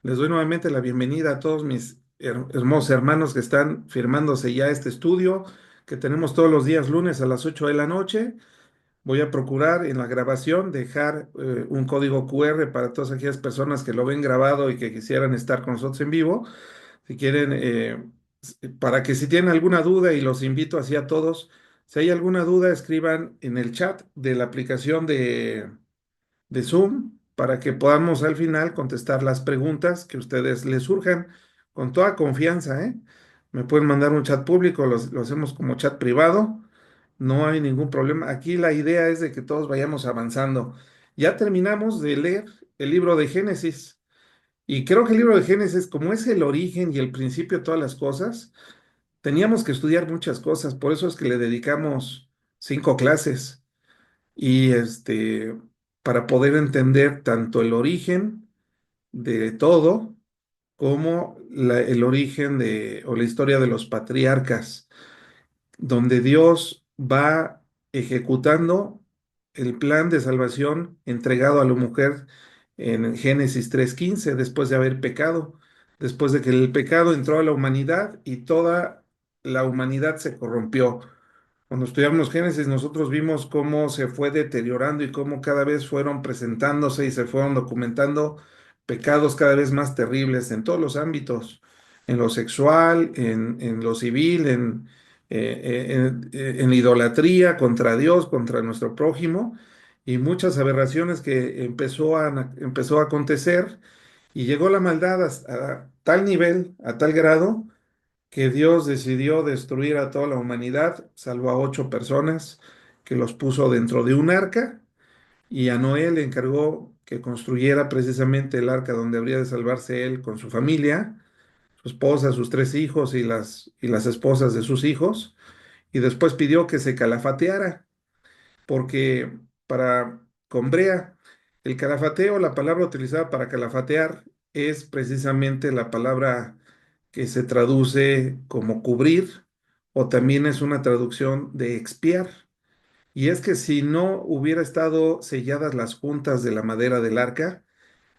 Les doy nuevamente la bienvenida a todos mis hermosos hermanos que están firmándose ya este estudio que tenemos todos los días lunes a las 8 de la noche. Voy a procurar en la grabación dejar un código QR para todas aquellas personas que lo ven grabado y que quisieran estar con nosotros en vivo. Si quieren, para que si tienen alguna duda, y los invito así a todos, si hay alguna duda, escriban en el chat de la aplicación de Zoom para que podamos al final contestar las preguntas que a ustedes les surjan con toda confianza, ¿eh? Me pueden mandar un chat público, lo hacemos como chat privado, no hay ningún problema. Aquí la idea es de que todos vayamos avanzando. Ya terminamos de leer el libro de Génesis y creo que el libro de Génesis, como es el origen y el principio de todas las cosas, teníamos que estudiar muchas cosas, por eso es que le dedicamos 5 clases y para poder entender tanto el origen de todo como el origen o la historia de los patriarcas, donde Dios va ejecutando el plan de salvación entregado a la mujer en Génesis 3:15, después de haber pecado, después de que el pecado entró a la humanidad y toda la humanidad se corrompió. Cuando estudiamos Génesis, nosotros vimos cómo se fue deteriorando y cómo cada vez fueron presentándose y se fueron documentando pecados cada vez más terribles en todos los ámbitos, en lo sexual, en lo civil, en idolatría contra Dios, contra nuestro prójimo, y muchas aberraciones que empezó a acontecer, y llegó la maldad a tal nivel, a tal grado que Dios decidió destruir a toda la humanidad, salvo a 8 personas que los puso dentro de un arca, y a Noé le encargó que construyera precisamente el arca donde habría de salvarse él con su familia, su esposa, sus 3 hijos y las esposas de sus hijos, y después pidió que se calafateara, porque con brea, el calafateo, la palabra utilizada para calafatear, es precisamente la palabra que se traduce como cubrir, o también es una traducción de expiar. Y es que si no hubiera estado selladas las juntas de la madera del arca,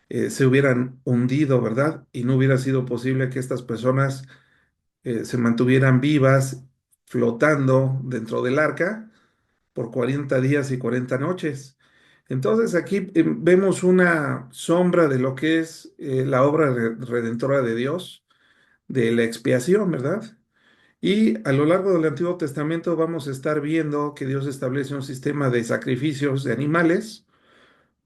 se hubieran hundido, ¿verdad? Y no hubiera sido posible que estas personas se mantuvieran vivas flotando dentro del arca por 40 días y 40 noches. Entonces aquí vemos una sombra de lo que es la obra redentora de Dios, de la expiación, ¿verdad? Y a lo largo del Antiguo Testamento vamos a estar viendo que Dios establece un sistema de sacrificios de animales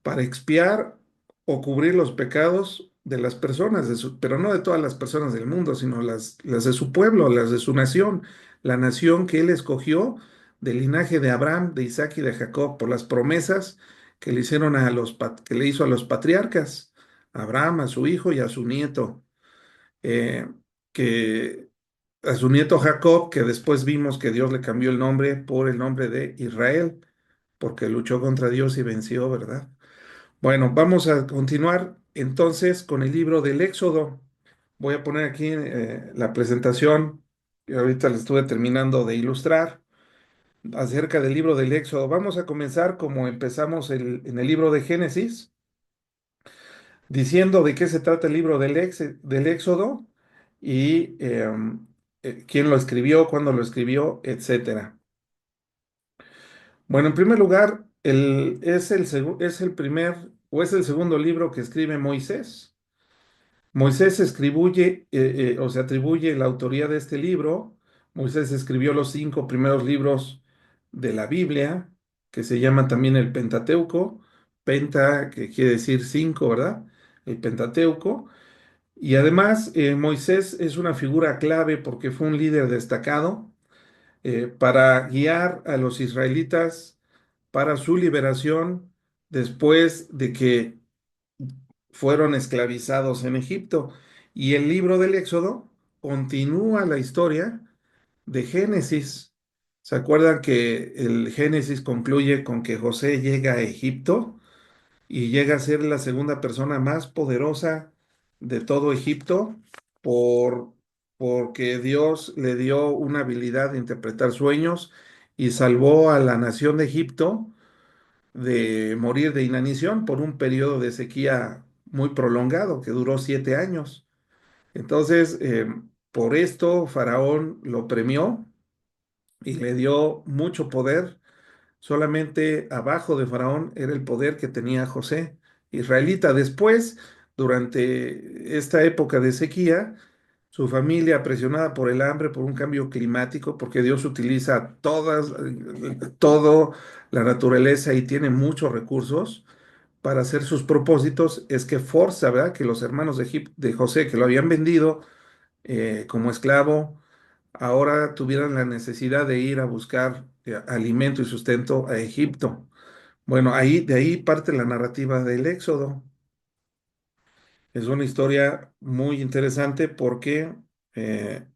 para expiar o cubrir los pecados de las personas, pero no de todas las personas del mundo, sino las de su pueblo, las de su nación, la nación que él escogió del linaje de Abraham, de Isaac y de Jacob, por las promesas que le hicieron que le hizo a los patriarcas, a Abraham, a su hijo y a su nieto, eh, que a su nieto Jacob, que después vimos que Dios le cambió el nombre por el nombre de Israel, porque luchó contra Dios y venció, ¿verdad? Bueno, vamos a continuar entonces con el libro del Éxodo. Voy a poner aquí la presentación que ahorita le estuve terminando de ilustrar acerca del libro del Éxodo. Vamos a comenzar como empezamos en el libro de Génesis, diciendo de qué se trata el libro del Éxodo y quién lo escribió, cuándo lo escribió, etcétera. Bueno, en primer lugar, es el primer o es el segundo libro que escribe Moisés. Moisés o se atribuye la autoría de este libro. Moisés escribió los 5 primeros libros de la Biblia, que se llama también el Pentateuco. Penta, que quiere decir 5, ¿verdad? El Pentateuco. Y además, Moisés es una figura clave porque fue un líder destacado para guiar a los israelitas para su liberación después de que fueron esclavizados en Egipto. Y el libro del Éxodo continúa la historia de Génesis. ¿Se acuerdan que el Génesis concluye con que José llega a Egipto y llega a ser la segunda persona más poderosa de todo Egipto por, porque Dios le dio una habilidad de interpretar sueños y salvó a la nación de Egipto de morir de inanición por un periodo de sequía muy prolongado, que duró 7 años. Entonces, por esto, Faraón lo premió y le dio mucho poder. Solamente abajo de Faraón era el poder que tenía José, israelita. Después, durante esta época de sequía, su familia, presionada por el hambre, por un cambio climático, porque Dios utiliza todo la naturaleza y tiene muchos recursos para hacer sus propósitos, es que forza, ¿verdad? Que los hermanos de José, que lo habían vendido como esclavo, ahora tuvieran la necesidad de ir a buscar alimento y sustento a Egipto. Bueno, de ahí parte la narrativa del Éxodo. Es una historia muy interesante porque eh,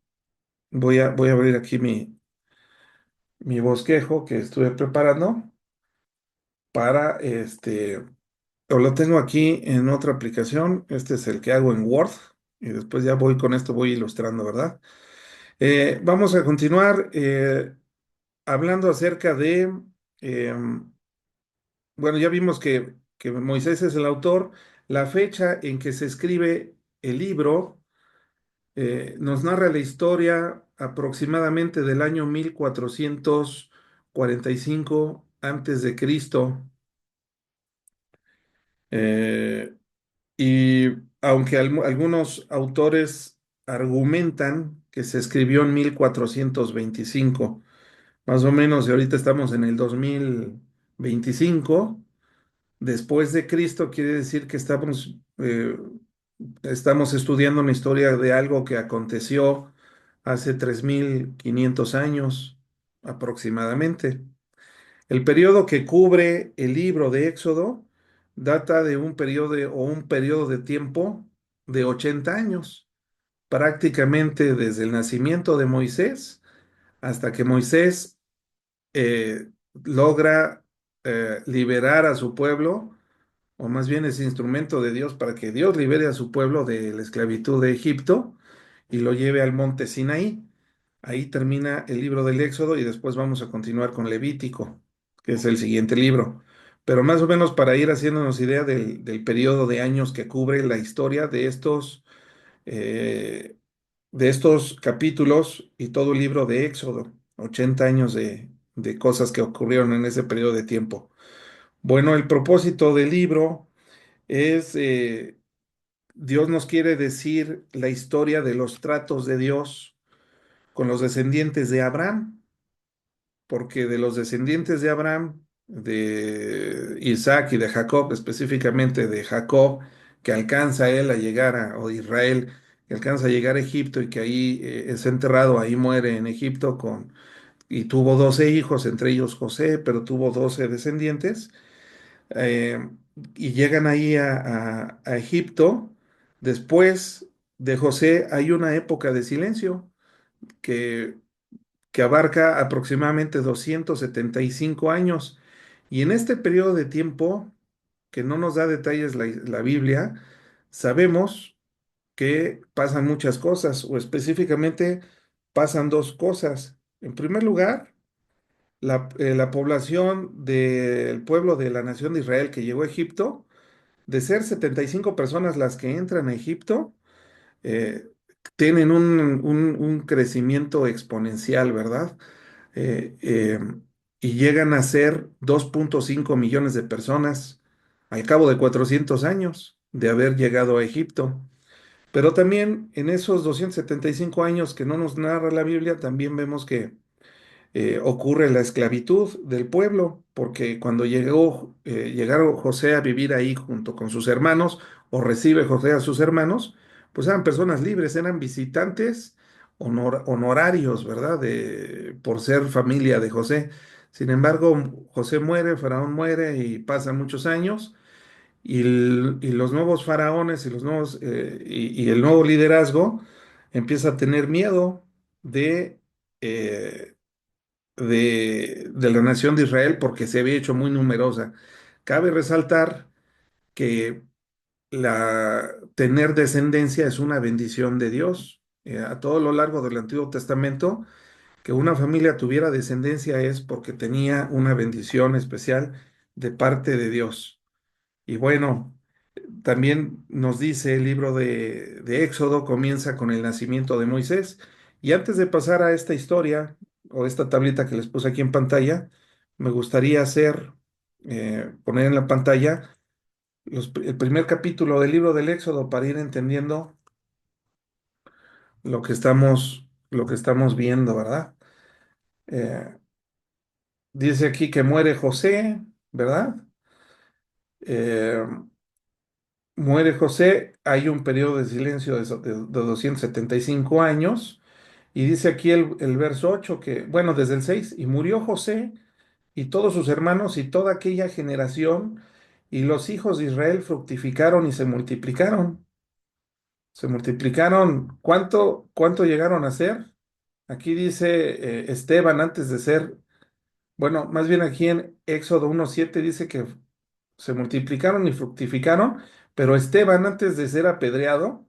voy a abrir aquí mi bosquejo que estuve preparando para o lo tengo aquí en otra aplicación. Este es el que hago en Word y después ya voy con esto, voy ilustrando, ¿verdad? Vamos a continuar hablando acerca em, bueno, ya vimos que Moisés es el autor. La fecha en que se escribe el libro nos narra la historia aproximadamente del año 1445 antes de Cristo. Eh, y aunque algunos autores argumentan que se escribió en 1425, más o menos, y ahorita estamos en el 2025. Después de Cristo quiere decir que estamos estudiando una historia de algo que aconteció hace 3500 años aproximadamente. El periodo que cubre el libro de Éxodo data de un periodo de tiempo de 80 años, prácticamente desde el nacimiento de Moisés hasta que Moisés logra liberar a su pueblo, o más bien es instrumento de Dios para que Dios libere a su pueblo de la esclavitud de Egipto y lo lleve al monte Sinaí. Ahí termina el libro del Éxodo y después vamos a continuar con Levítico, que es el siguiente libro. Pero más o menos para ir haciéndonos idea del periodo de años que cubre la historia eh, de estos capítulos y todo el libro de Éxodo, 80 años de cosas que ocurrieron en ese periodo de tiempo. Bueno, el propósito del libro es, Dios nos quiere decir la historia de los tratos de Dios con los descendientes de Abraham, porque de los descendientes de Abraham, de Isaac y de Jacob, específicamente de Jacob, que alcanza él a llegar o Israel, que alcanza a llegar a Egipto y que ahí es enterrado, ahí muere en Egipto y tuvo 12 hijos, entre ellos José, pero tuvo 12 descendientes eh, y llegan ahí a Egipto. Después de José hay una época de silencio que, que abarca aproximadamente 275 años. Y en este periodo de tiempo, que no nos da detalles la Biblia, sabemos que pasan muchas cosas, o específicamente pasan dos cosas. En primer lugar, la población del pueblo de la nación de Israel que llegó a Egipto, de ser 75 personas las que entran a Egipto, eh, tienen un crecimiento exponencial, ¿verdad? Eh, eh, y llegan a ser 2,5 millones de personas al cabo de 400 años de haber llegado a Egipto. Pero también en esos 275 años que no nos narra la Biblia, también vemos que ocurre la esclavitud del pueblo, porque cuando llegaron José a vivir ahí junto con sus hermanos, o recibe José a sus hermanos, pues eran personas libres, eran visitantes honorarios, ¿verdad? Por ser familia de José. Sin embargo, José muere, Faraón muere y pasan muchos años. Y los nuevos faraones y el nuevo liderazgo empieza a tener miedo de, eh, de la nación de Israel porque se había hecho muy numerosa. Cabe resaltar que tener descendencia es una bendición de Dios. A todo lo largo del Antiguo Testamento, que una familia tuviera descendencia es porque tenía una bendición especial de parte de Dios. Y bueno. También nos dice el libro de Éxodo, comienza con el nacimiento de Moisés. Y antes de pasar a esta historia o esta tablita que les puse aquí en pantalla, me gustaría poner en la pantalla el primer capítulo del libro del Éxodo para ir entendiendo lo que estamos viendo, ¿verdad? Eh, Dice aquí que muere José, ¿verdad? Eh, Muere José, hay un periodo de silencio de 275 años, y dice aquí el verso 8 que, bueno, desde el 6 y murió José y todos sus hermanos y toda aquella generación, y los hijos de Israel fructificaron y se multiplicaron. Se multiplicaron. ¿Cuánto llegaron a ser? Aquí dice Esteban antes de ser, bueno, más bien aquí en Éxodo 1:7 dice que se multiplicaron y fructificaron, pero Esteban antes de ser apedreado,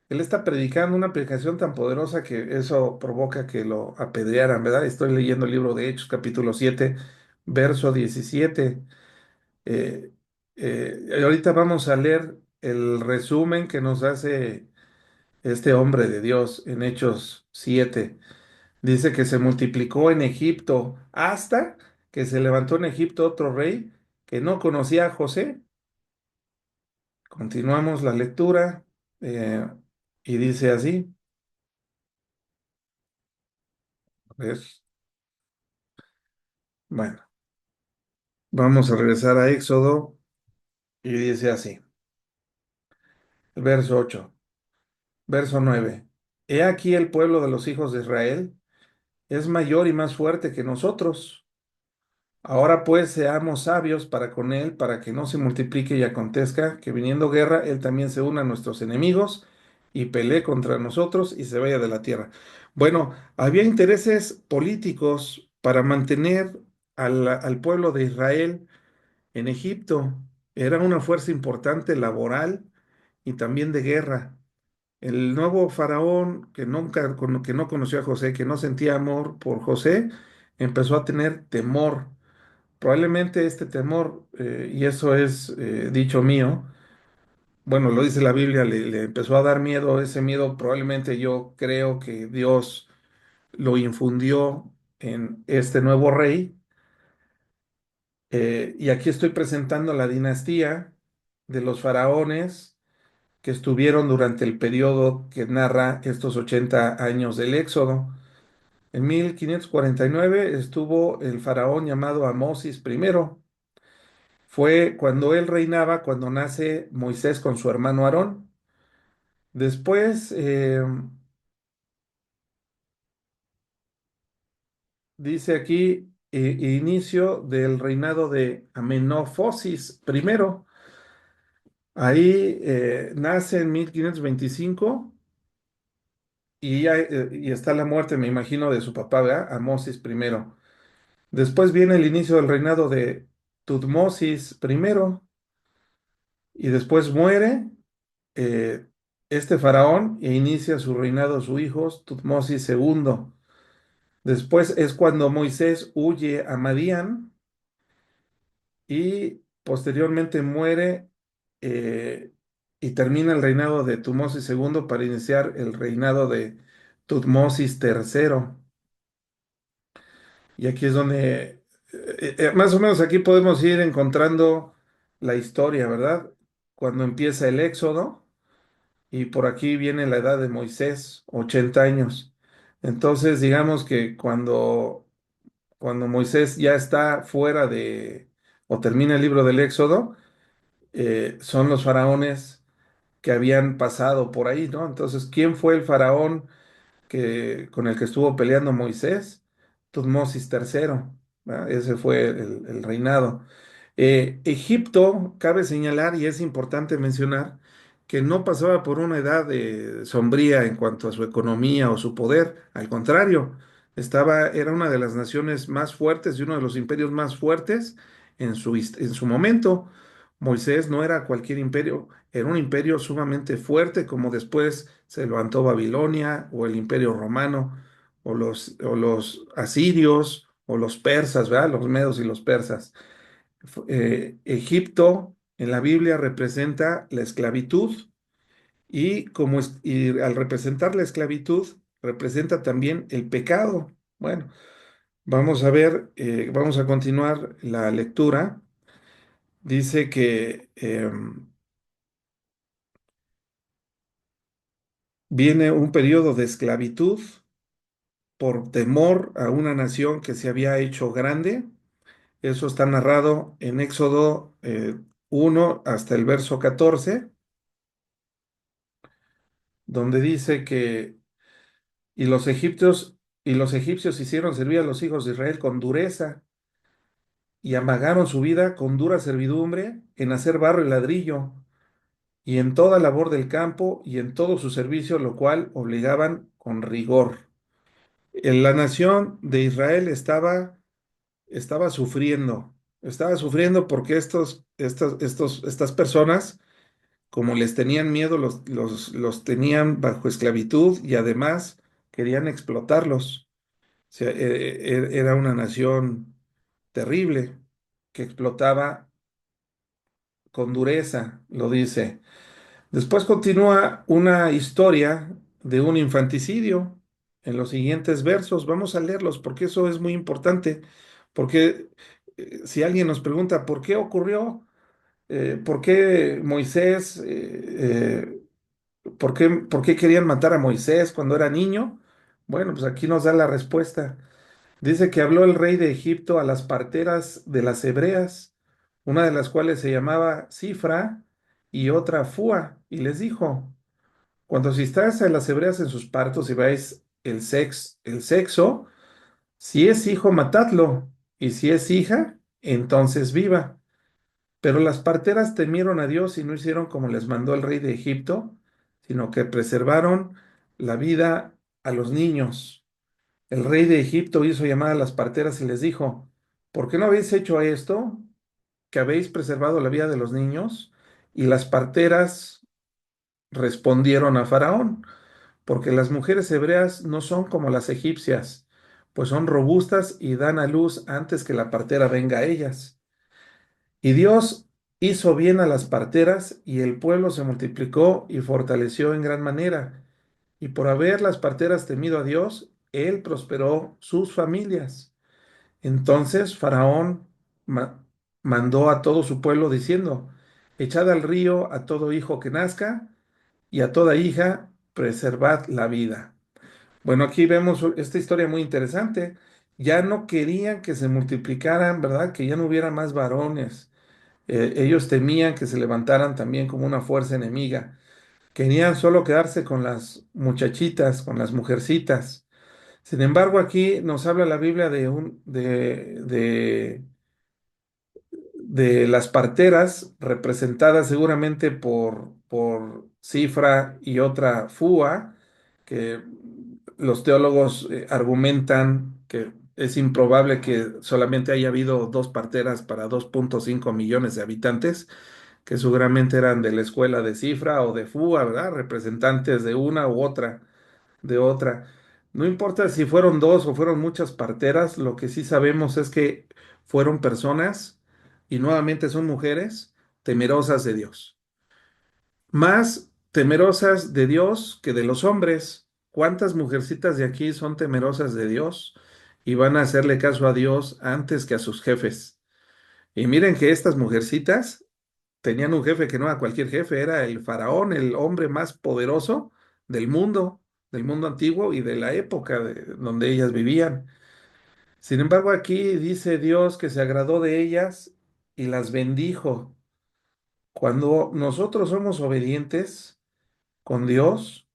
él está predicando una predicación tan poderosa que eso provoca que lo apedrearan, ¿verdad? Estoy leyendo el libro de Hechos, capítulo 7, verso 17. Eh, Ahorita vamos a leer el resumen que nos hace este hombre de Dios en Hechos 7. Dice que se multiplicó en Egipto hasta que se levantó en Egipto otro rey que no conocía a José. Continuamos la lectura eh, y dice así. A ver, bueno, vamos a regresar a Éxodo y dice así, el verso 8, verso 9. He aquí el pueblo de los hijos de Israel es mayor y más fuerte que nosotros. Ahora pues seamos sabios para con él, para que no se multiplique y acontezca que viniendo guerra, él también se una a nuestros enemigos y pelee contra nosotros y se vaya de la tierra. Bueno, había intereses políticos para mantener al pueblo de Israel en Egipto. Era una fuerza importante laboral y también de guerra. El nuevo faraón que no conoció a José, que no sentía amor por José, empezó a tener temor. Probablemente este temor, y eso es dicho mío, bueno, lo dice la Biblia, le empezó a dar miedo. Ese miedo probablemente yo creo que Dios lo infundió en este nuevo rey. Y aquí estoy presentando la dinastía de los faraones que estuvieron durante el periodo que narra estos 80 años del Éxodo. En 1549 estuvo el faraón llamado Amosis I. Fue cuando él reinaba, cuando nace Moisés con su hermano Aarón. Después dice aquí inicio del reinado de Amenofosis I. Ahí nace en 1525 y está la muerte, me imagino, de su papá, ¿verdad? Amosis I. Después viene el inicio del reinado de Tutmosis I y después muere eh, este faraón e inicia su reinado su hijo Tutmosis II. Después es cuando Moisés huye a Madián y posteriormente muere eh, y termina el reinado de Tutmosis II para iniciar el reinado de Tutmosis III. Y aquí es donde, más o menos aquí podemos ir encontrando la historia, ¿verdad? Cuando empieza el Éxodo y por aquí viene la edad de Moisés, 80 años. Entonces, digamos que cuando Moisés ya está fuera o termina el libro del Éxodo, son los faraones que habían pasado por ahí, ¿no? Entonces, ¿quién fue el faraón con el que estuvo peleando Moisés? Tutmosis III, ¿verdad? Ese fue el reinado. Egipto, cabe señalar, y es importante mencionar, que no pasaba por una edad sombría en cuanto a su economía o su poder. Al contrario, era una de las naciones más fuertes y uno de los imperios más fuertes en su momento. Moisés no era cualquier imperio, era un imperio sumamente fuerte, como después se levantó Babilonia o el imperio romano o los asirios o los persas, ¿verdad? Los medos y los persas. Egipto. en la Biblia representa la esclavitud y al representar la esclavitud representa también el pecado. Bueno, vamos a ver, vamos a continuar la lectura. Dice que viene un periodo de esclavitud por temor a una nación que se había hecho grande. Eso está narrado en Éxodo 1 hasta el verso 14, donde dice que y los egipcios hicieron servir a los hijos de Israel con dureza y amagaron su vida con dura servidumbre en hacer barro y ladrillo y en toda labor del campo y en todo su servicio, lo cual obligaban con rigor. La nación de Israel estaba sufriendo porque estas personas, como les tenían miedo, los tenían bajo esclavitud y además querían explotarlos. O sea, era una nación terrible que explotaba con dureza, lo dice. Después continúa una historia de un infanticidio en los siguientes versos. Vamos a leerlos porque eso es muy importante. Porque si alguien nos pregunta por qué ocurrió, por qué Moisés, por qué querían matar a Moisés cuando era niño, bueno, pues aquí nos da la respuesta. Dice que habló el rey de Egipto a las parteras de las hebreas, una de las cuales se llamaba Cifra y otra Fua, y les dijo, cuando asistáis a las hebreas en sus partos y veáis el sexo, si es hijo, matadlo, y si es hija, entonces viva. Pero las parteras temieron a Dios y no hicieron como les mandó el rey de Egipto, sino que preservaron la vida a los niños. El rey de Egipto hizo llamar a las parteras y les dijo, ¿por qué no habéis hecho esto, que habéis preservado la vida de los niños? Y las parteras respondieron a Faraón, porque las mujeres hebreas no son como las egipcias, pues son robustas y dan a luz antes que la partera venga a ellas. Y Dios hizo bien a las parteras y el pueblo se multiplicó y fortaleció en gran manera. Y por haber las parteras temido a Dios, él prosperó sus familias. Entonces Faraón mandó a todo su pueblo diciendo, echad al río a todo hijo que nazca y a toda hija preservad la vida. Bueno, aquí vemos esta historia muy interesante. Ya no querían que se multiplicaran, ¿verdad? Que ya no hubiera más varones. Ellos temían que se levantaran también como una fuerza enemiga. Querían solo quedarse con las muchachitas, con las mujercitas. Sin embargo, aquí nos habla la Biblia de las parteras, representadas seguramente por Cifra y otra Fua, que los teólogos argumentan que es improbable que solamente haya habido dos parteras para 2,5 millones de habitantes, que seguramente eran de la escuela de Cifra o de Fua, ¿verdad? Representantes de una u otra, de otra. No importa si fueron dos o fueron muchas parteras, lo que sí sabemos es que fueron personas, y nuevamente son mujeres, temerosas de Dios. Más temerosas de Dios que de los hombres. ¿Cuántas mujercitas de aquí son temerosas de Dios y van a hacerle caso a Dios antes que a sus jefes? Y miren que estas mujercitas tenían un jefe que no era cualquier jefe, era el faraón, el hombre más poderoso del mundo antiguo y de la época donde ellas vivían. Sin embargo, aquí dice Dios que se agradó de ellas y las bendijo. Cuando nosotros somos obedientes con Dios,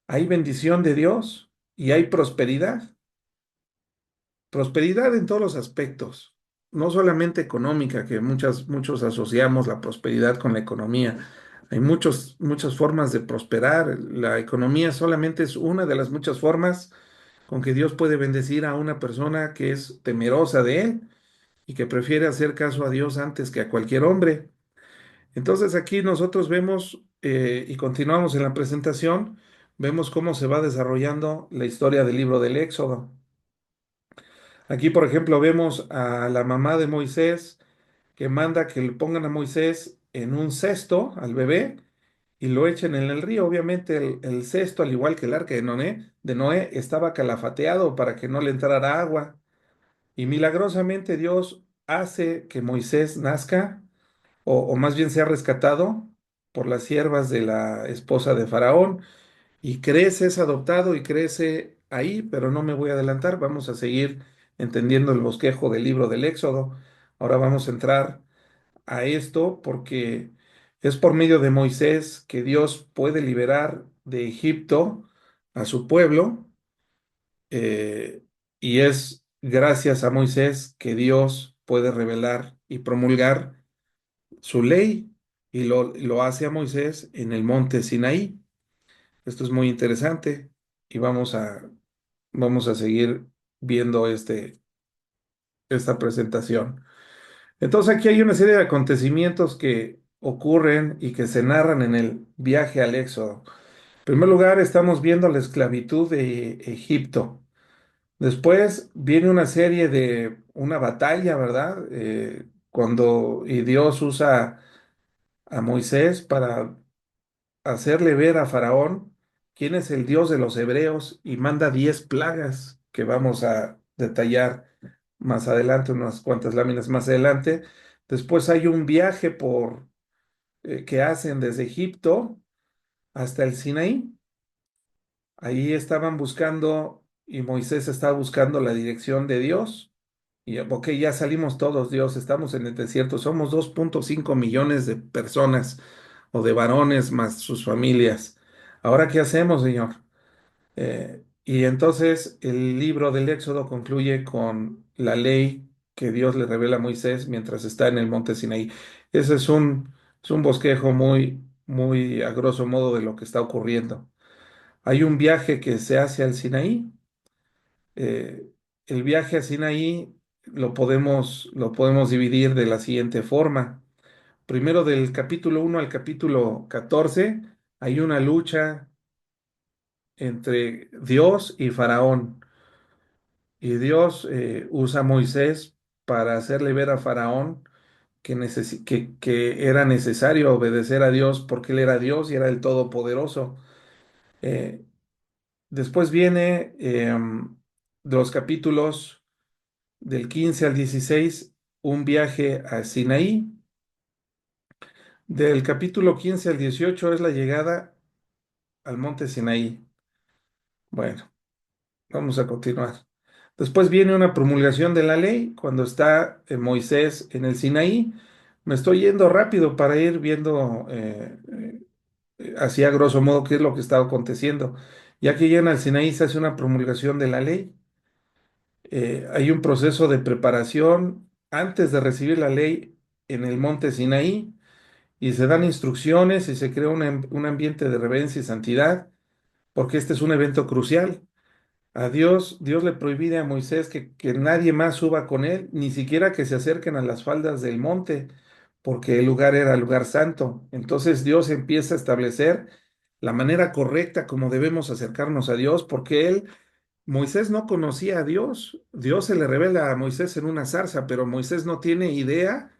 hay bendición de Dios y hay prosperidad. Prosperidad en todos los aspectos, no solamente económica, que muchos asociamos la prosperidad con la economía. Hay muchas formas de prosperar. La economía solamente es una de las muchas formas con que Dios puede bendecir a una persona que es temerosa de Él y que prefiere hacer caso a Dios antes que a cualquier hombre. Entonces aquí nosotros vemos y continuamos en la presentación, vemos cómo se va desarrollando la historia del libro del Éxodo. Aquí, por ejemplo, vemos a la mamá de Moisés que manda que le pongan a Moisés en un cesto al bebé y lo echen en el río. Obviamente el cesto, al igual que el arca de Noé, estaba calafateado para que no le entrara agua. Y milagrosamente Dios hace que Moisés nazca, o más bien sea rescatado por las siervas de la esposa de Faraón, y crece, es adoptado y crece ahí, pero no me voy a adelantar, vamos a seguir entendiendo el bosquejo del libro del Éxodo. Ahora vamos a entrar a esto porque es por medio de Moisés que Dios puede liberar de Egipto a su pueblo, eh, y es gracias a Moisés que Dios puede revelar y promulgar su ley, y lo hace a Moisés en el monte Sinaí. Esto es muy interesante y vamos a seguir viendo esta presentación. Entonces aquí hay una serie de acontecimientos que ocurren y que se narran en el viaje al Éxodo. En primer lugar, estamos viendo la esclavitud de Egipto. Después viene una serie de una batalla, ¿verdad? Y Dios usa a Moisés para hacerle ver a Faraón quién es el Dios de los hebreos y manda 10 plagas que vamos a detallar más adelante, unas cuantas láminas más adelante. Después hay un viaje que hacen desde Egipto hasta el Sinaí. Ahí estaban buscando y Moisés estaba buscando la dirección de Dios. Y ok, ya salimos todos, Dios, estamos en el desierto. Somos 2,5 millones de personas o de varones más sus familias. ¿Ahora qué hacemos, Señor? Y entonces el libro del Éxodo concluye con la ley que Dios le revela a Moisés mientras está en el monte Sinaí. Ese es un bosquejo muy, muy a grosso modo de lo que está ocurriendo. Hay un viaje que se hace al Sinaí. Eh, el viaje a Sinaí lo podemos dividir de la siguiente forma. Primero, del capítulo 1 al capítulo 14, hay una lucha entre Dios y Faraón. Y Dios usa a Moisés para hacerle ver a Faraón que era necesario obedecer a Dios porque él era Dios y era el Todopoderoso. Eh, Después viene de los capítulos del 15 al 16 un viaje a Sinaí. Del capítulo 15 al 18 es la llegada al monte Sinaí. Bueno, vamos a continuar. Después viene una promulgación de la ley cuando está Moisés en el Sinaí. Me estoy yendo rápido para ir viendo así a grosso modo qué es lo que está aconteciendo. Ya que llegan al Sinaí se hace una promulgación de la ley. Hay un proceso de preparación antes de recibir la ley en el monte Sinaí y se dan instrucciones y se crea un ambiente de reverencia y santidad porque este es un evento crucial. Dios le prohíbe a Moisés que nadie más suba con él, ni siquiera que se acerquen a las faldas del monte, porque el lugar era lugar santo. Entonces Dios empieza a establecer la manera correcta como debemos acercarnos a Dios, porque Moisés no conocía a Dios. Dios se le revela a Moisés en una zarza, pero Moisés no tiene idea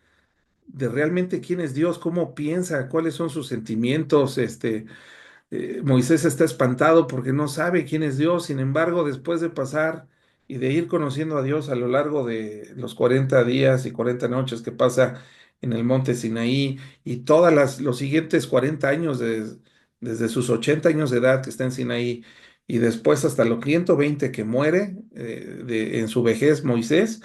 de realmente quién es Dios, cómo piensa, cuáles son sus sentimientos. Moisés está espantado porque no sabe quién es Dios. Sin embargo, después de pasar y de ir conociendo a Dios a lo largo de los 40 días y 40 noches que pasa en el monte Sinaí y los siguientes 40 años desde sus 80 años de edad que está en Sinaí y después hasta los 120 que muere en su vejez Moisés,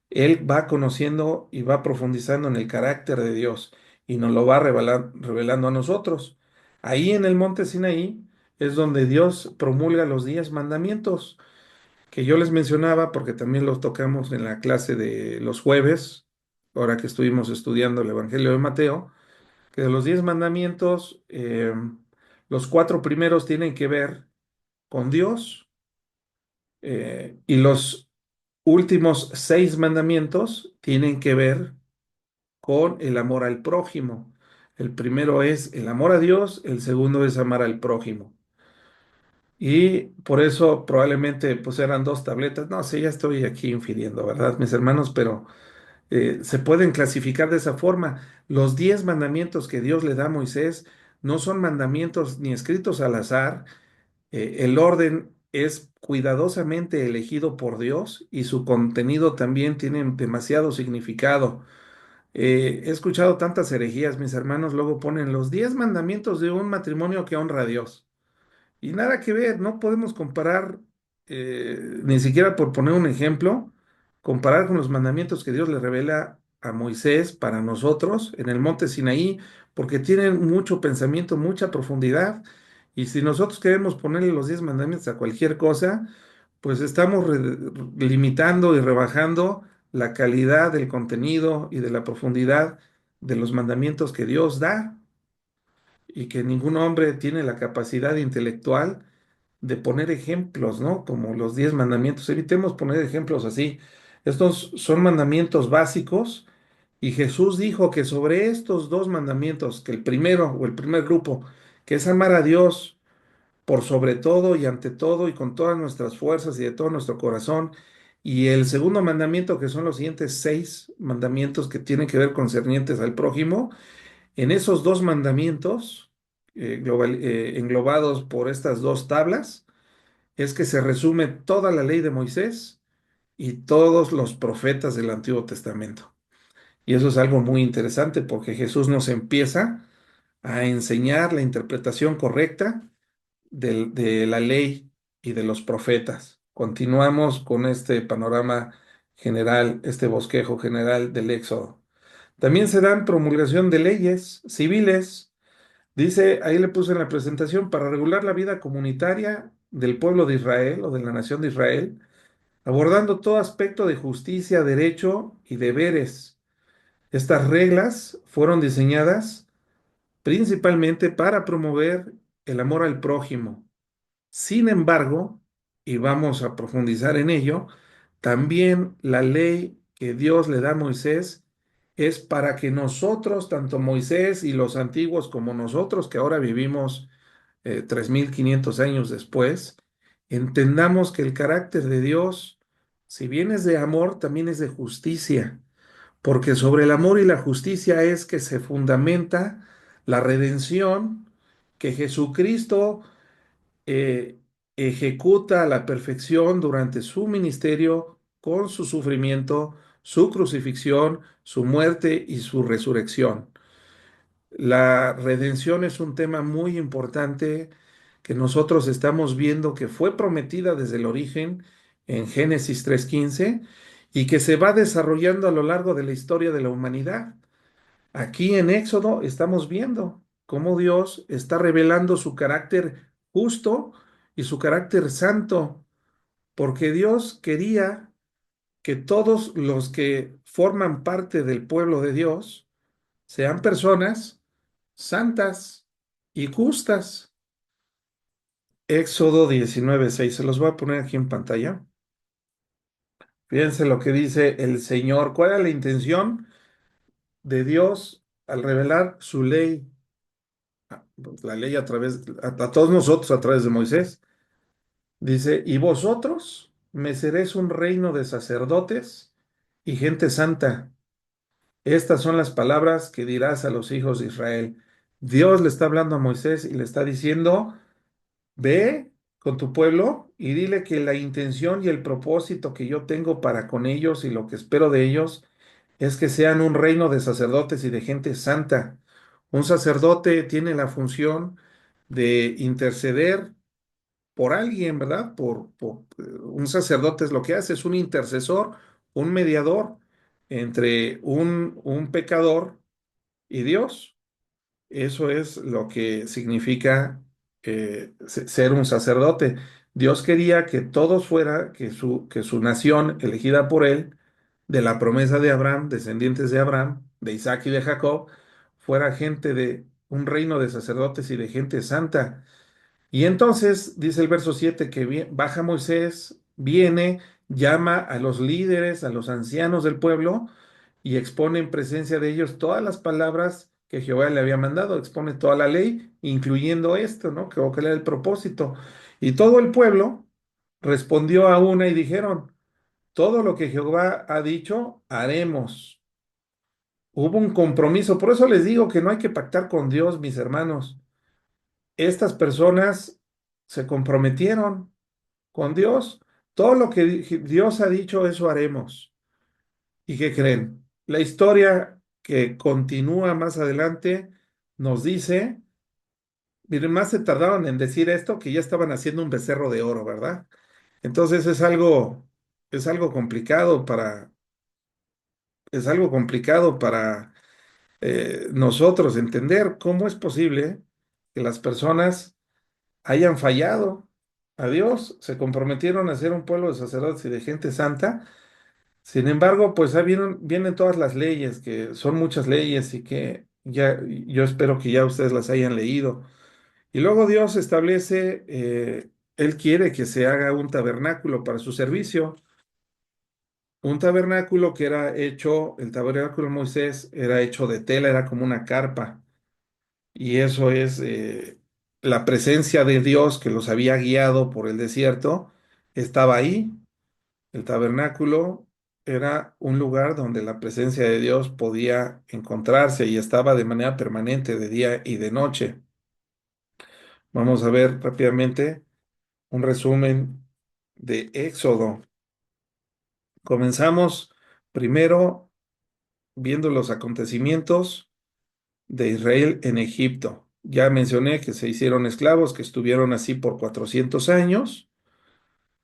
él va conociendo y va profundizando en el carácter de Dios y nos lo va revelando a nosotros. Ahí en el monte Sinaí es donde Dios promulga los 10 mandamientos que yo les mencionaba porque también los tocamos en la clase de los jueves, ahora que estuvimos estudiando el Evangelio de Mateo, que de los 10 mandamientos, los 4 primeros tienen que ver con Dios, y los últimos 6 mandamientos tienen que ver con el amor al prójimo. El primero es el amor a Dios, el segundo es amar al prójimo. Y por eso probablemente pues eran 2 tabletas. No sé, ya estoy aquí infiriendo, ¿verdad, mis hermanos? Pero Se pueden clasificar de esa forma. Los 10 mandamientos que Dios le da a Moisés no son mandamientos ni escritos al azar. El orden es cuidadosamente elegido por Dios y su contenido también tiene demasiado significado. He escuchado tantas herejías, mis hermanos, luego ponen los 10 mandamientos de un matrimonio que honra a Dios. Y nada que ver, no podemos comparar, ni siquiera por poner un ejemplo, comparar con los mandamientos que Dios le revela a Moisés para nosotros en el monte Sinaí, porque tienen mucho pensamiento, mucha profundidad. Y si nosotros queremos ponerle los 10 mandamientos a cualquier cosa, pues estamos limitando y rebajando la calidad del contenido y de la profundidad de los mandamientos que Dios da y que ningún hombre tiene la capacidad intelectual de poner ejemplos, ¿no? Como los 10 mandamientos. Evitemos poner ejemplos así. Estos son mandamientos básicos y Jesús dijo que sobre estos 2 mandamientos, que el primero o el primer grupo, que es amar a Dios por sobre todo y ante todo y con todas nuestras fuerzas y de todo nuestro corazón, y el segundo mandamiento, que son los siguientes 6 mandamientos que tienen que ver concernientes al prójimo, en esos 2 mandamientos, englobados por estas 2 tablas, es que se resume toda la ley de Moisés y todos los profetas del Antiguo Testamento. Y eso es algo muy interesante porque Jesús nos empieza a enseñar la interpretación correcta de la ley y de los profetas. Continuamos con este panorama general, este bosquejo general del Éxodo. También se dan promulgación de leyes civiles. Dice, ahí le puse en la presentación, para regular la vida comunitaria del pueblo de Israel o de la nación de Israel, abordando todo aspecto de justicia, derecho y deberes. Estas reglas fueron diseñadas principalmente para promover el amor al prójimo. Sin embargo, y vamos a profundizar en ello, también la ley que Dios le da a Moisés es para que nosotros, tanto Moisés y los antiguos como nosotros que ahora vivimos 3.500 años después, entendamos que el carácter de Dios, si bien es de amor, también es de justicia, porque sobre el amor y la justicia es que se fundamenta la redención que Jesucristo eh, ejecuta a la perfección durante su ministerio con su sufrimiento, su crucifixión, su muerte y su resurrección. La redención es un tema muy importante que nosotros estamos viendo que fue prometida desde el origen en Génesis 3:15 y que se va desarrollando a lo largo de la historia de la humanidad. Aquí en Éxodo estamos viendo cómo Dios está revelando su carácter justo y su carácter santo, porque Dios quería que todos los que forman parte del pueblo de Dios sean personas santas y justas. Éxodo 19:6, se los voy a poner aquí en pantalla. Fíjense lo que dice el Señor. ¿Cuál es la intención de Dios al revelar su ley? Pues, la ley a todos nosotros a través de Moisés. Dice, y vosotros me seréis un reino de sacerdotes y gente santa. Estas son las palabras que dirás a los hijos de Israel. Dios le está hablando a Moisés y le está diciendo, ve con tu pueblo y dile que la intención y el propósito que yo tengo para con ellos y lo que espero de ellos es que sean un reino de sacerdotes y de gente santa. Un sacerdote tiene la función de interceder por alguien, ¿verdad? Un sacerdote es lo que hace, es un intercesor, un mediador entre un pecador y Dios. Eso es lo que significa ser un sacerdote. Dios quería que todos fuera, que su nación elegida por él, de la promesa de Abraham, descendientes de Abraham, de Isaac y de Jacob, fuera gente de un reino de sacerdotes y de gente santa. Y entonces dice el verso 7 que baja Moisés, viene, llama a los líderes, a los ancianos del pueblo y expone en presencia de ellos todas las palabras que Jehová le había mandado, expone toda la ley, incluyendo esto, ¿no? Que era el propósito. Y todo el pueblo respondió a una y dijeron, todo lo que Jehová ha dicho, haremos. Hubo un compromiso. Por eso les digo que no hay que pactar con Dios, mis hermanos. Estas personas se comprometieron con Dios. Todo lo que Dios ha dicho, eso haremos. ¿Y qué creen? La historia que continúa más adelante nos dice, miren, más se tardaron en decir esto que ya estaban haciendo un becerro de oro, ¿verdad? Entonces es algo complicado es algo complicado para nosotros entender cómo es posible que las personas hayan fallado a Dios, se comprometieron a ser un pueblo de sacerdotes y de gente santa. Sin embargo, pues ahí vienen todas las leyes, que son muchas leyes y que ya yo espero que ya ustedes las hayan leído. Y luego Dios establece, Él quiere que se haga un tabernáculo para su servicio. Un tabernáculo que era hecho, el tabernáculo de Moisés era hecho de tela, era como una carpa. Y eso es la presencia de Dios que los había guiado por el desierto, estaba ahí. El tabernáculo era un lugar donde la presencia de Dios podía encontrarse y estaba de manera permanente de día y de noche. Vamos a ver rápidamente un resumen de Éxodo. Comenzamos primero viendo los acontecimientos de Israel en Egipto. Ya mencioné que se hicieron esclavos, que estuvieron así por 400 años.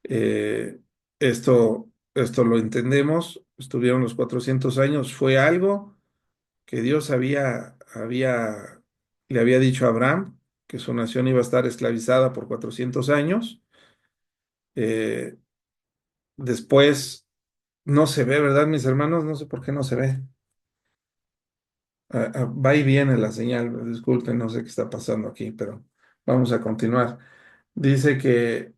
Eh, esto lo entendemos. Estuvieron los 400 años. Fue algo que Dios le había dicho a Abraham, que su nación iba a estar esclavizada por 400 años. Eh, Después no se ve, ¿verdad, mis hermanos? No sé por qué no se ve. Va y viene la señal. Disculpen, no sé qué está pasando aquí, pero vamos a continuar. Dice que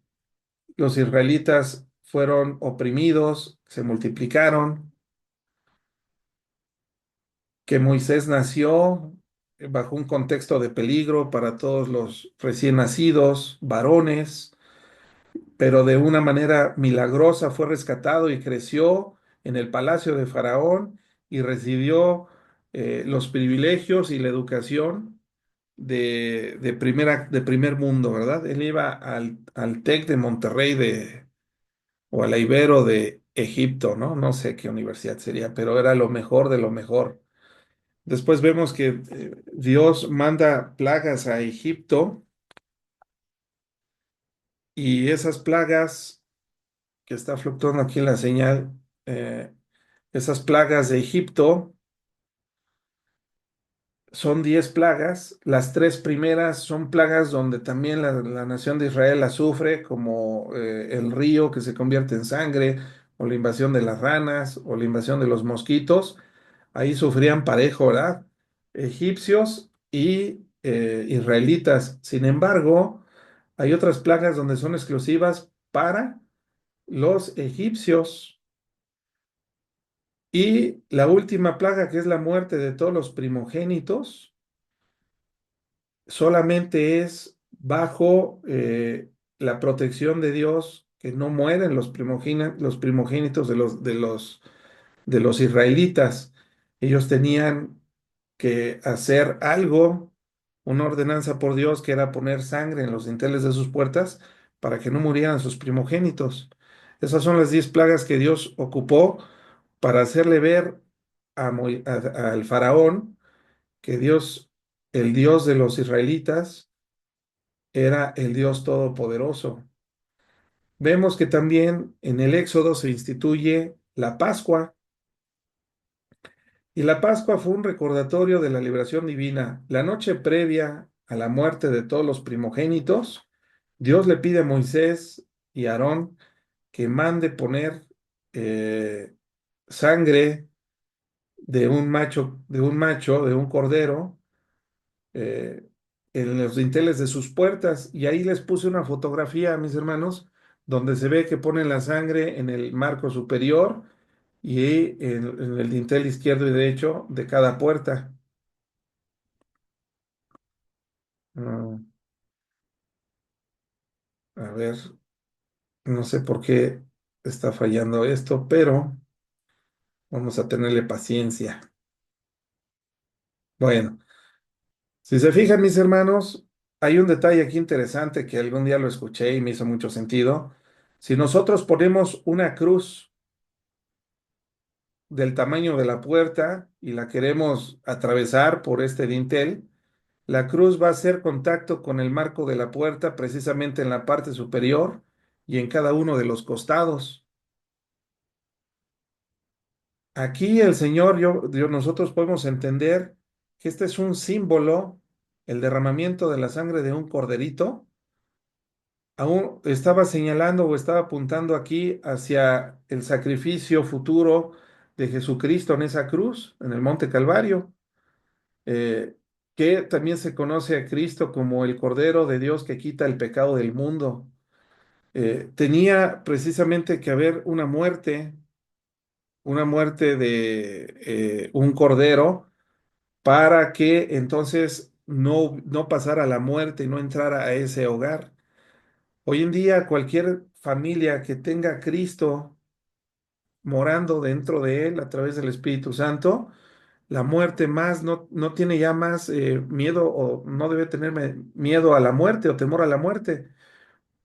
los israelitas fueron oprimidos, se multiplicaron, que Moisés nació bajo un contexto de peligro para todos los recién nacidos, varones, pero de una manera milagrosa fue rescatado y creció en el palacio de Faraón y recibió los privilegios y la educación de primer mundo, ¿verdad? Él iba al TEC de Monterrey o al Ibero de Egipto, ¿no? No sé qué universidad sería, pero era lo mejor de lo mejor. Después vemos que Dios manda plagas a Egipto y esas plagas que está fluctuando aquí en la señal, esas plagas de Egipto son 10 plagas. Las tres primeras son plagas donde también la nación de Israel la sufre, como el río que se convierte en sangre, o la invasión de las ranas, o la invasión de los mosquitos. Ahí sufrían parejo, ¿verdad? Egipcios y israelitas. Sin embargo, hay otras plagas donde son exclusivas para los egipcios. Y la última plaga, que es la muerte de todos los primogénitos, solamente es bajo la protección de Dios, que no mueren los primogénitos de los israelitas. Ellos tenían que hacer algo, una ordenanza por Dios, que era poner sangre en los dinteles de sus puertas para que no murieran sus primogénitos. Esas son las 10 plagas que Dios ocupó para hacerle ver al faraón que Dios, el Dios de los israelitas, era el Dios todopoderoso. Vemos que también en el Éxodo se instituye la Pascua, y la Pascua fue un recordatorio de la liberación divina. La noche previa a la muerte de todos los primogénitos, Dios le pide a Moisés y a Aarón que mande poner eh, sangre de un cordero, eh, en los dinteles de sus puertas. Y ahí les puse una fotografía a mis hermanos, donde se ve que ponen la sangre en el marco superior y en el dintel izquierdo y derecho de cada puerta. Ah, a ver, no sé por qué. está fallando esto, pero vamos a tenerle paciencia. Bueno, si se fijan, mis hermanos, hay un detalle aquí interesante que algún día lo escuché y me hizo mucho sentido. Si nosotros ponemos una cruz del tamaño de la puerta y la queremos atravesar por este dintel, la cruz va a hacer contacto con el marco de la puerta precisamente en la parte superior y en cada uno de los costados. Aquí el Señor, nosotros podemos entender que este es un símbolo, el derramamiento de la sangre de un corderito. Aún estaba señalando o estaba apuntando aquí hacia el sacrificio futuro de Jesucristo en esa cruz, en el Monte Calvario, eh, que también se conoce a Cristo como el Cordero de Dios que quita el pecado del mundo. Tenía precisamente que haber una muerte de un cordero para que entonces no pasara la muerte y no entrara a ese hogar. Hoy en día, cualquier familia que tenga a Cristo morando dentro de él a través del Espíritu Santo, la muerte más no tiene ya más miedo o no debe tener miedo a la muerte o temor a la muerte,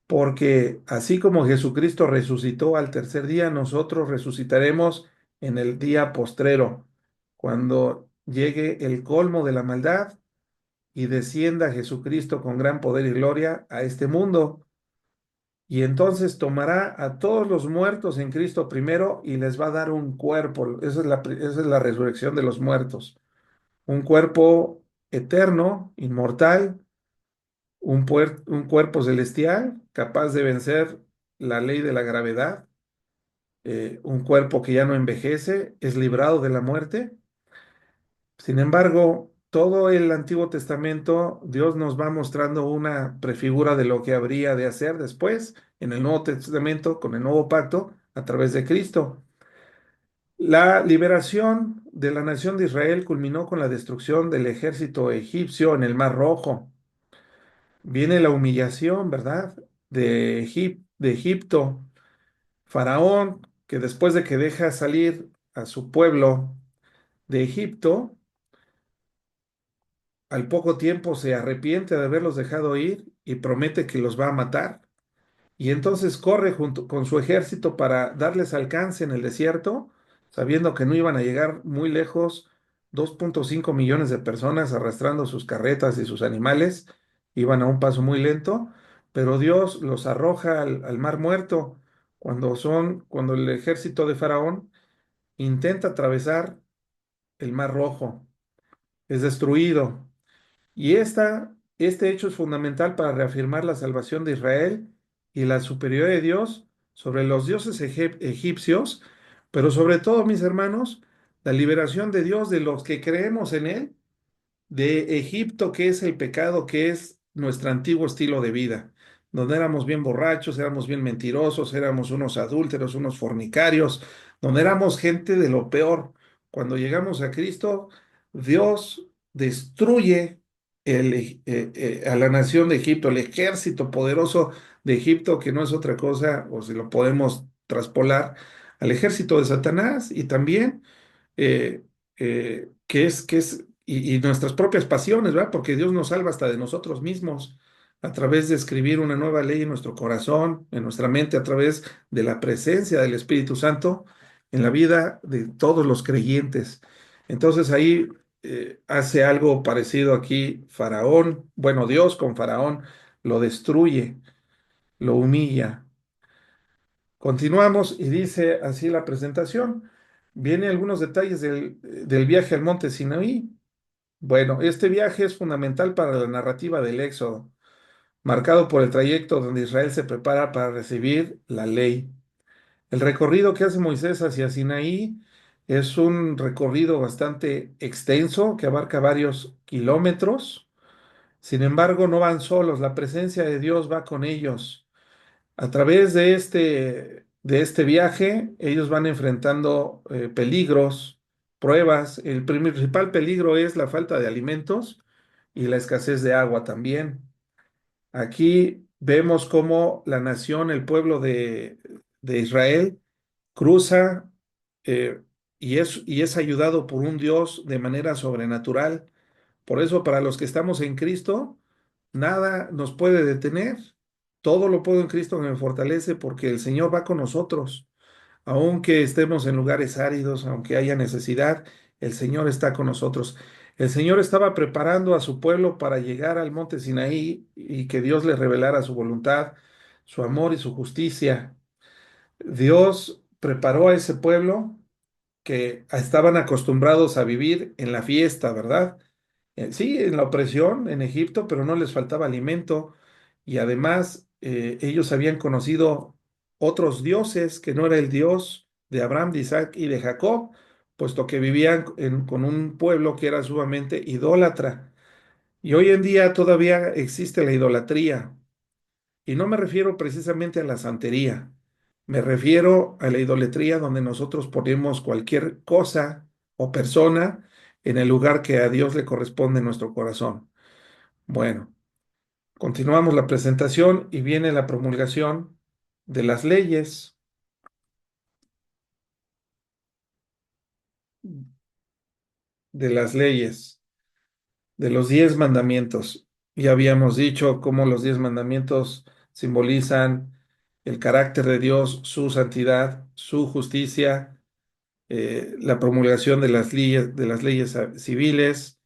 porque así como Jesucristo resucitó al tercer día, nosotros resucitaremos en el día postrero, cuando llegue el colmo de la maldad y descienda Jesucristo con gran poder y gloria a este mundo. Y entonces tomará a todos los muertos en Cristo primero y les va a dar un cuerpo. Esa es la resurrección de los muertos. Un cuerpo eterno, inmortal, un cuerpo celestial capaz de vencer la ley de la gravedad, un cuerpo que ya no envejece, es librado de la muerte. Sin embargo, todo el Antiguo Testamento, Dios nos va mostrando una prefigura de lo que habría de hacer después en el Nuevo Testamento con el nuevo pacto a través de Cristo. La liberación de la nación de Israel culminó con la destrucción del ejército egipcio en el Mar Rojo. Viene la humillación, ¿verdad? De Egipto. Faraón, que después de que deja salir a su pueblo de Egipto, al poco tiempo se arrepiente de haberlos dejado ir y promete que los va a matar. Y entonces corre junto con su ejército para darles alcance en el desierto, sabiendo que no iban a llegar muy lejos, 2,5 millones de personas arrastrando sus carretas y sus animales, iban a un paso muy lento, pero Dios los arroja al mar muerto cuando el ejército de Faraón intenta atravesar el mar rojo, es destruido. Y este hecho es fundamental para reafirmar la salvación de Israel y la superioridad de Dios sobre los dioses egipcios, pero sobre todo, mis hermanos, la liberación de Dios de los que creemos en Él de Egipto, que es el pecado, que es nuestro antiguo estilo de vida, donde éramos bien borrachos, éramos bien mentirosos, éramos unos adúlteros, unos fornicarios, donde éramos gente de lo peor. Cuando llegamos a Cristo, Dios destruye a la nación de Egipto, el ejército poderoso de Egipto, que no es otra cosa, o si lo podemos traspolar, al ejército de Satanás y también eh, y nuestras propias pasiones, ¿verdad? Porque Dios nos salva hasta de nosotros mismos a través de escribir una nueva ley en nuestro corazón, en nuestra mente, a través de la presencia del Espíritu Santo en la vida de todos los creyentes. Entonces ahí hace algo parecido aquí Faraón, bueno, Dios con Faraón lo destruye, lo humilla. Continuamos y dice así la presentación. Vienen algunos detalles del viaje al monte Sinaí. Bueno, este viaje es fundamental para la narrativa del Éxodo, marcado por el trayecto donde Israel se prepara para recibir la ley. El recorrido que hace Moisés hacia Sinaí es un recorrido bastante extenso que abarca varios kilómetros. Sin embargo, no van solos, la presencia de Dios va con ellos. A través de este viaje, ellos van enfrentando peligros, pruebas. El principal peligro es la falta de alimentos y la escasez de agua también. Aquí vemos cómo la nación, el pueblo de Israel, cruza eh, y es ayudado por un Dios de manera sobrenatural. Por eso, para los que estamos en Cristo, nada nos puede detener. Todo lo puedo en Cristo que me fortalece porque el Señor va con nosotros. Aunque estemos en lugares áridos, aunque haya necesidad, el Señor está con nosotros. El Señor estaba preparando a su pueblo para llegar al monte Sinaí y que Dios le revelara su voluntad, su amor y su justicia. Dios preparó a ese pueblo que estaban acostumbrados a vivir en la fiesta, ¿verdad? Sí, en la opresión en Egipto, pero no les faltaba alimento y además ellos habían conocido otros dioses que no era el Dios de Abraham, de Isaac y de Jacob, puesto que vivían con un pueblo que era sumamente idólatra. Y hoy en día todavía existe la idolatría. Y no me refiero precisamente a la santería, me refiero a la idolatría donde nosotros ponemos cualquier cosa o persona en el lugar que a Dios le corresponde en nuestro corazón. Bueno, continuamos la presentación y viene la promulgación de las leyes, de las leyes, de los 10 mandamientos. Ya habíamos dicho cómo los 10 mandamientos simbolizan el carácter de Dios, su santidad, su justicia, la promulgación de las leyes civiles,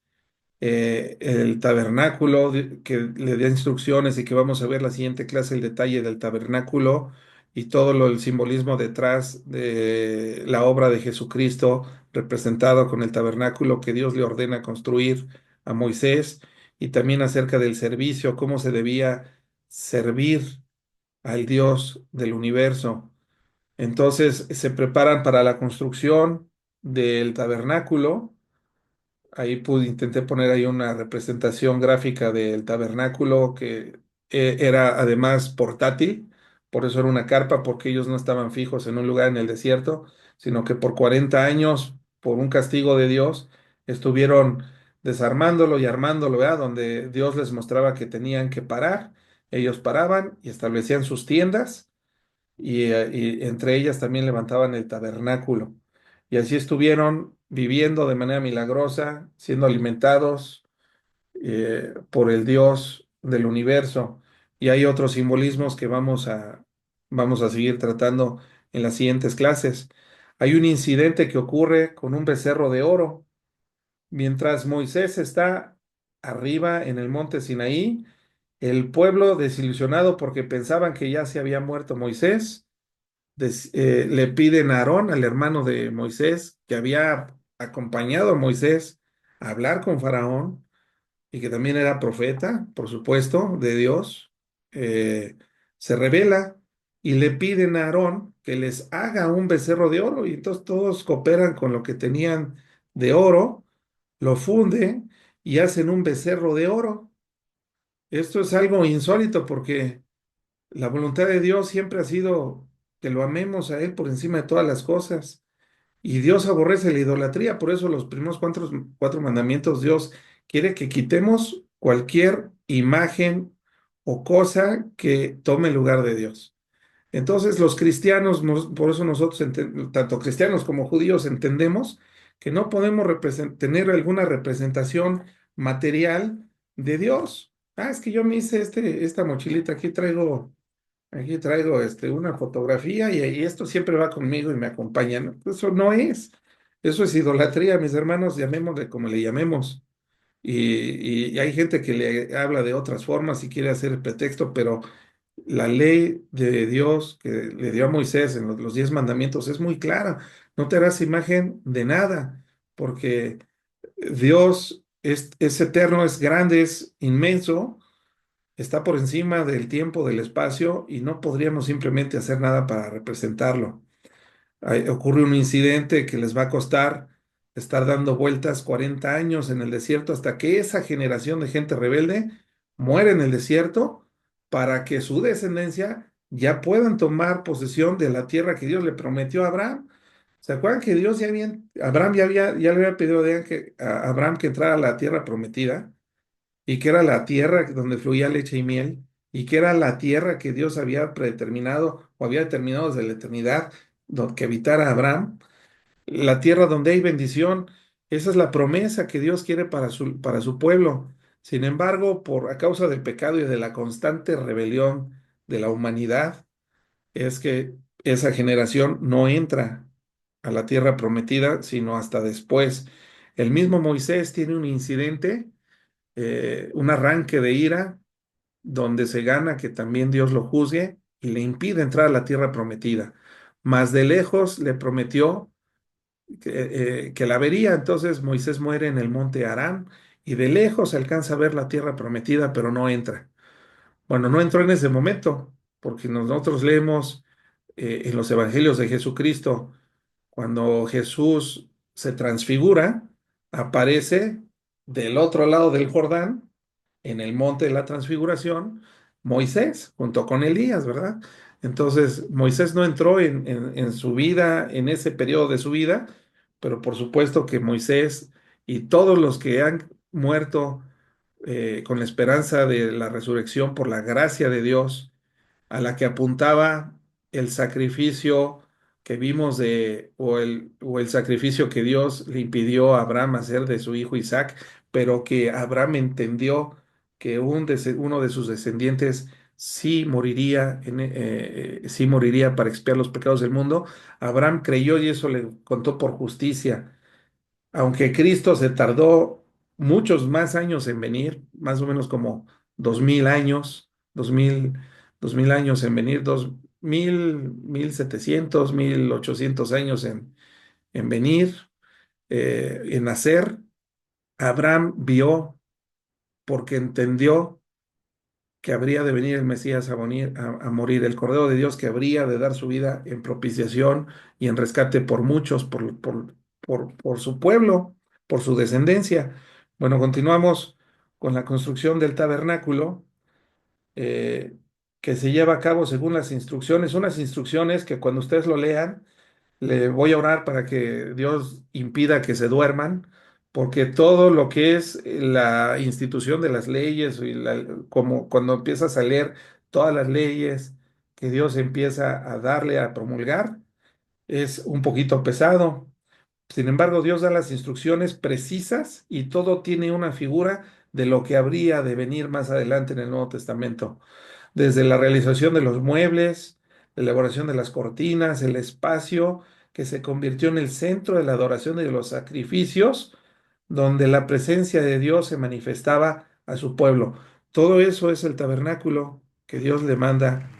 el tabernáculo que le da instrucciones y que vamos a ver la siguiente clase, el detalle del tabernáculo y todo el simbolismo detrás de la obra de Jesucristo representado con el tabernáculo que Dios le ordena construir a Moisés y también acerca del servicio, cómo se debía servir al Dios del universo. Entonces se preparan para la construcción del tabernáculo. Ahí intenté poner ahí una representación gráfica del tabernáculo que era además portátil, por eso era una carpa, porque ellos no estaban fijos en un lugar en el desierto, sino que por 40 años, por un castigo de Dios, estuvieron desarmándolo y armándolo, ¿verdad? Donde Dios les mostraba que tenían que parar, ellos paraban y establecían sus tiendas y entre ellas también levantaban el tabernáculo. Y así estuvieron viviendo de manera milagrosa, siendo alimentados por el Dios del universo. Y hay otros simbolismos que vamos a seguir tratando en las siguientes clases. Hay un incidente que ocurre con un becerro de oro. Mientras Moisés está arriba en el monte Sinaí, el pueblo desilusionado porque pensaban que ya se había muerto Moisés, le piden a Aarón, al hermano de Moisés, que había acompañado a Moisés a hablar con Faraón y que también era profeta, por supuesto, de Dios, se revela y le piden a Aarón que les haga un becerro de oro y entonces todos cooperan con lo que tenían de oro, lo funden y hacen un becerro de oro. Esto es algo insólito porque la voluntad de Dios siempre ha sido que lo amemos a Él por encima de todas las cosas. Y Dios aborrece la idolatría, por eso los primeros cuatro mandamientos Dios quiere que quitemos cualquier imagen o cosa que tome el lugar de Dios. Entonces los cristianos, por eso nosotros, tanto cristianos como judíos, entendemos que no podemos tener alguna representación material de Dios. Ah, es que yo me hice esta mochilita, aquí traigo una fotografía y esto siempre va conmigo y me acompaña, ¿no? Eso no es. Eso es idolatría, mis hermanos, llamémosle como le llamemos. Y hay gente que le habla de otras formas y quiere hacer el pretexto, pero la ley de Dios que le dio a Moisés en los 10 mandamientos es muy clara. No te harás imagen de nada, porque Dios es eterno, es grande, es inmenso, está por encima del tiempo, del espacio, y no podríamos simplemente hacer nada para representarlo. Ocurre un incidente que les va a costar estar dando vueltas 40 años en el desierto hasta que esa generación de gente rebelde muere en el desierto para que su descendencia ya puedan tomar posesión de la tierra que Dios le prometió a Abraham. ¿Se acuerdan que Abraham ya le había pedido a Abraham que entrara a la tierra prometida? Y que era la tierra donde fluía leche y miel, y que era la tierra que Dios había predeterminado o había determinado desde la eternidad que habitara Abraham, la tierra donde hay bendición. Esa es la promesa que Dios quiere para su pueblo. Sin embargo, a causa del pecado y de la constante rebelión de la humanidad, es que esa generación no entra a la tierra prometida, sino hasta después. El mismo Moisés tiene un incidente, un arranque de ira, donde se gana que también Dios lo juzgue y le impide entrar a la tierra prometida. Mas de lejos le prometió que la vería. Entonces Moisés muere en el monte Harán y de lejos se alcanza a ver la tierra prometida, pero no entra. Bueno, no entró en ese momento, porque nosotros leemos en los evangelios de Jesucristo, cuando Jesús se transfigura, aparece del otro lado del Jordán, en el monte de la transfiguración, Moisés, junto con Elías, ¿verdad? Entonces, Moisés no entró en su vida, en ese periodo de su vida, pero por supuesto que Moisés y todos los que han muerto con la esperanza de la resurrección por la gracia de Dios, a la que apuntaba el sacrificio que vimos o el sacrificio que Dios le impidió a Abraham hacer de su hijo Isaac, pero que Abraham entendió que uno de sus descendientes sí moriría para expiar los pecados del mundo. Abraham creyó y eso le contó por justicia. Aunque Cristo se tardó muchos más años en venir, más o menos como 2000 años, 2000 años en venir, 1700, 1800 años en venir, en nacer, Abraham vio porque entendió que habría de venir el Mesías a morir, el Cordero de Dios que habría de dar su vida en propiciación y en rescate por muchos, por su pueblo, por su descendencia. Bueno, continuamos con la construcción del tabernáculo, eh, que se lleva a cabo según las instrucciones, unas instrucciones que cuando ustedes lo lean, le voy a orar para que Dios impida que se duerman, porque todo lo que es la institución de las leyes, como cuando empiezas a leer todas las leyes que Dios empieza a darle a promulgar, es un poquito pesado. Sin embargo, Dios da las instrucciones precisas y todo tiene una figura de lo que habría de venir más adelante en el Nuevo Testamento, desde la realización de los muebles, la elaboración de las cortinas, el espacio que se convirtió en el centro de la adoración y de los sacrificios, donde la presencia de Dios se manifestaba a su pueblo. Todo eso es el tabernáculo que Dios le manda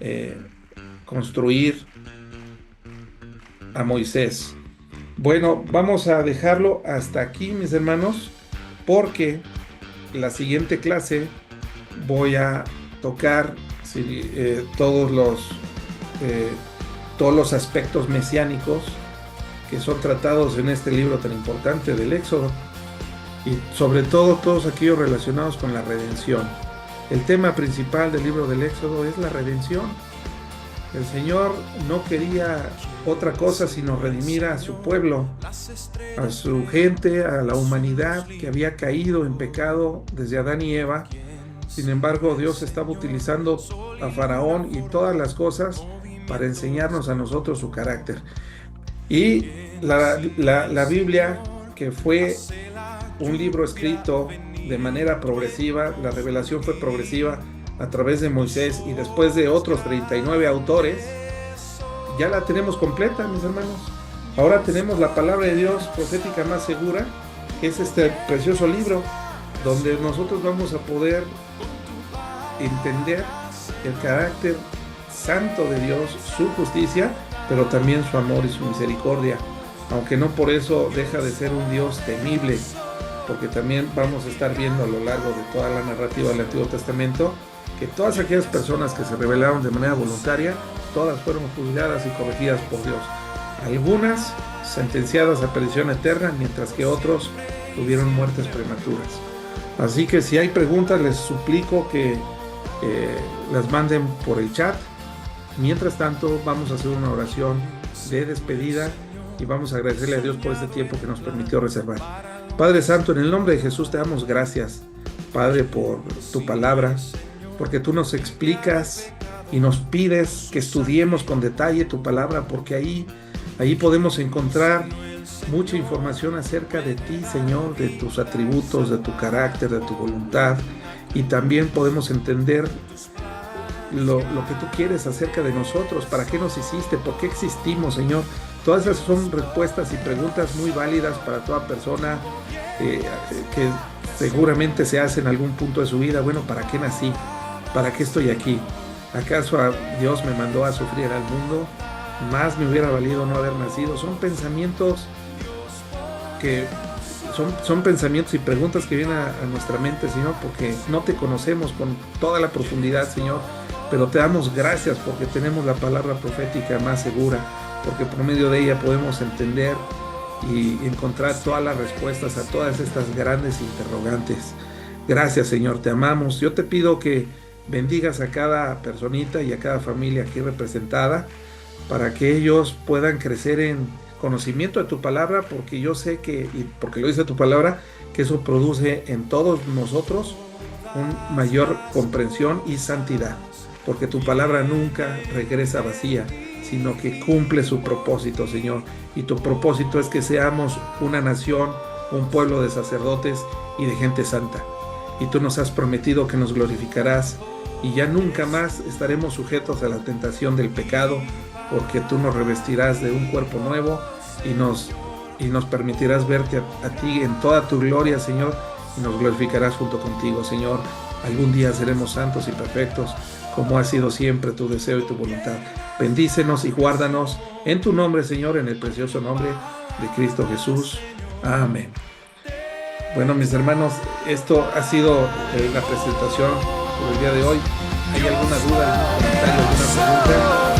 eh, construir a Moisés. Bueno, vamos a dejarlo hasta aquí, mis hermanos, porque la siguiente clase voy a tocar eh, todos los aspectos mesiánicos que son tratados en este libro tan importante del Éxodo, y sobre todo todos aquellos relacionados con la redención. El tema principal del libro del Éxodo es la redención. El Señor no quería otra cosa sino redimir a su pueblo, a su gente, a la humanidad que había caído en pecado desde Adán y Eva. Sin embargo, Dios estaba utilizando a Faraón y todas las cosas para enseñarnos a nosotros su carácter. Y la Biblia, que fue un libro escrito de manera progresiva, la revelación fue progresiva a través de Moisés y después de otros 39 autores, ya la tenemos completa, mis hermanos. Ahora tenemos la palabra de Dios profética más segura, que es este precioso libro, donde nosotros vamos a poder entender el carácter santo de Dios, su justicia, pero también su amor y su misericordia, aunque no por eso deja de ser un Dios temible, porque también vamos a estar viendo a lo largo de toda la narrativa del Antiguo Testamento que todas aquellas personas que se rebelaron de manera voluntaria, todas fueron juzgadas y corregidas por Dios. Algunas sentenciadas a perdición eterna, mientras que otros tuvieron muertes prematuras. Así que si hay preguntas, les suplico que las manden por el chat. Mientras tanto, vamos a hacer una oración de despedida y vamos a agradecerle a Dios por este tiempo que nos permitió reservar. Padre Santo, en el nombre de Jesús te damos gracias, Padre, por tu palabra. porque tú nos explicas y nos pides que estudiemos con detalle tu palabra, porque ahí podemos encontrar mucha información acerca de ti, Señor, de tus atributos, de tu carácter, de tu voluntad, y también podemos entender lo que tú quieres acerca de nosotros, para qué nos hiciste, por qué existimos, Señor. Todas esas son respuestas y preguntas muy válidas para toda persona que seguramente se hace en algún punto de su vida. Bueno, ¿para qué nací? ¿Para qué estoy aquí? ¿Acaso Dios me mandó a sufrir al mundo? Más me hubiera valido no haber nacido. Son pensamientos que son pensamientos y preguntas que vienen a nuestra mente, Señor, porque no te conocemos con toda la profundidad, Señor, pero te damos gracias porque tenemos la palabra profética más segura, porque por medio de ella podemos entender y encontrar todas las respuestas a todas estas grandes interrogantes. Gracias, Señor, te amamos. Yo te pido que bendigas a cada personita y a cada familia aquí representada, para que ellos puedan crecer en conocimiento de tu palabra, porque yo sé que, y porque lo dice tu palabra, que eso produce en todos nosotros una mayor comprensión y santidad, porque tu palabra nunca regresa vacía, sino que cumple su propósito, Señor. Y tu propósito es que seamos una nación, un pueblo de sacerdotes y de gente santa. Y tú nos has prometido que nos glorificarás y ya nunca más estaremos sujetos a la tentación del pecado, porque tú nos revestirás de un cuerpo nuevo y nos permitirás verte a ti en toda tu gloria, Señor, y nos glorificarás junto contigo, Señor. Algún día seremos santos y perfectos, como ha sido siempre tu deseo y tu voluntad. Bendícenos y guárdanos en tu nombre, Señor, en el precioso nombre de Cristo Jesús. Amén. Bueno, mis hermanos, esto ha sido la presentación por el día de hoy. ¿Hay alguna duda, algún comentario, alguna pregunta?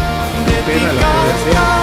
Pena la puede hacer.